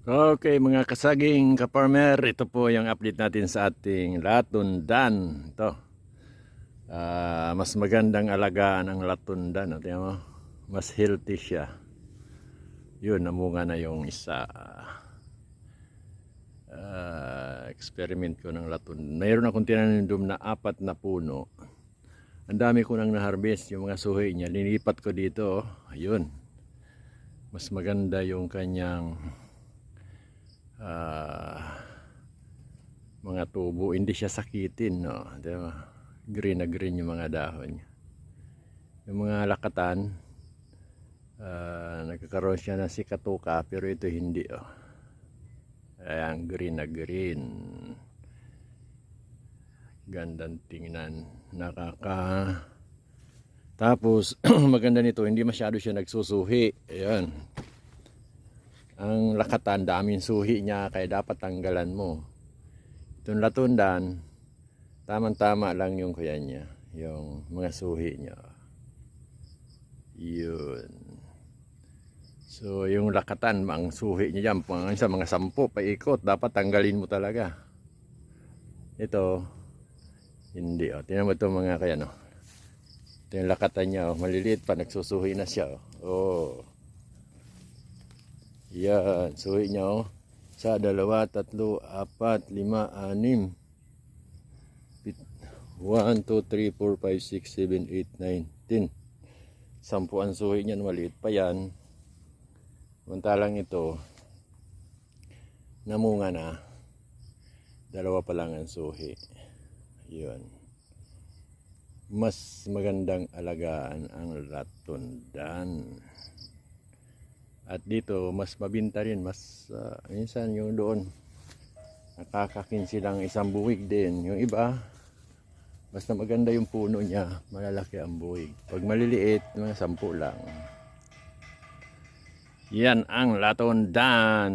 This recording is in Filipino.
Okay, mga kasaging kaparmer, ito po yung update natin sa ating latundan. Ito, mas magandang alagaan ang latundan. No? Tingnan mo, mas healthy siya. Yun, namunga na yung isa. Experiment ko ng latundan. Mayroon akong tinanindom na 4 na puno. Ang dami ko nang na-harvest, yung mga suhi niya. Linipat ko dito. Ayun, mas maganda yung kanyang mga tubo, hindi siya sakitin, no? Diba? Green na green yung mga dahon niya. Yung mga lakatan, nagkakaroon siya ng sikatuka, pero ito hindi, oh. Ayan, green na green. Gandang tingnan. Tapos, maganda nito, hindi masyado siya nagsusuhi. Ayan. Ang lakatan, daming suhi niya, kaya dapat tanggalan mo. Itong latundan, tamang-tama lang yung kuya niya, yung mga suhi niya. Yun. So, yung lakatan, ang suhi niya dyan, sa mga 10 paikot, dapat tanggalin mo talaga. Ito, hindi. O, tingnan mo ito mga kaya, no? Ito yung lakatan niya, oh. Maliliit pa, nagsusuhi na siya. Oh. Yan, suhi niya, oh. 1, 2, 3, 4, 5, 6, 1, 2, 3, 4, 5, 6, 7, 8, 9, 10. 10 ang suhi niyan, maliit pa yan. Samantalang ito, namunga na. 2 pa lang ang suhi. Yun. Mas magandang alagaan ang latundan. At dito, mas mabinta rin. Mas, minsan yung doon, nakakakin silang 1 buwig din. Yung iba, basta maganda yung puno niya, malalaki ang buwig. Pag maliliit, mga 10 lang. Yan ang latundan.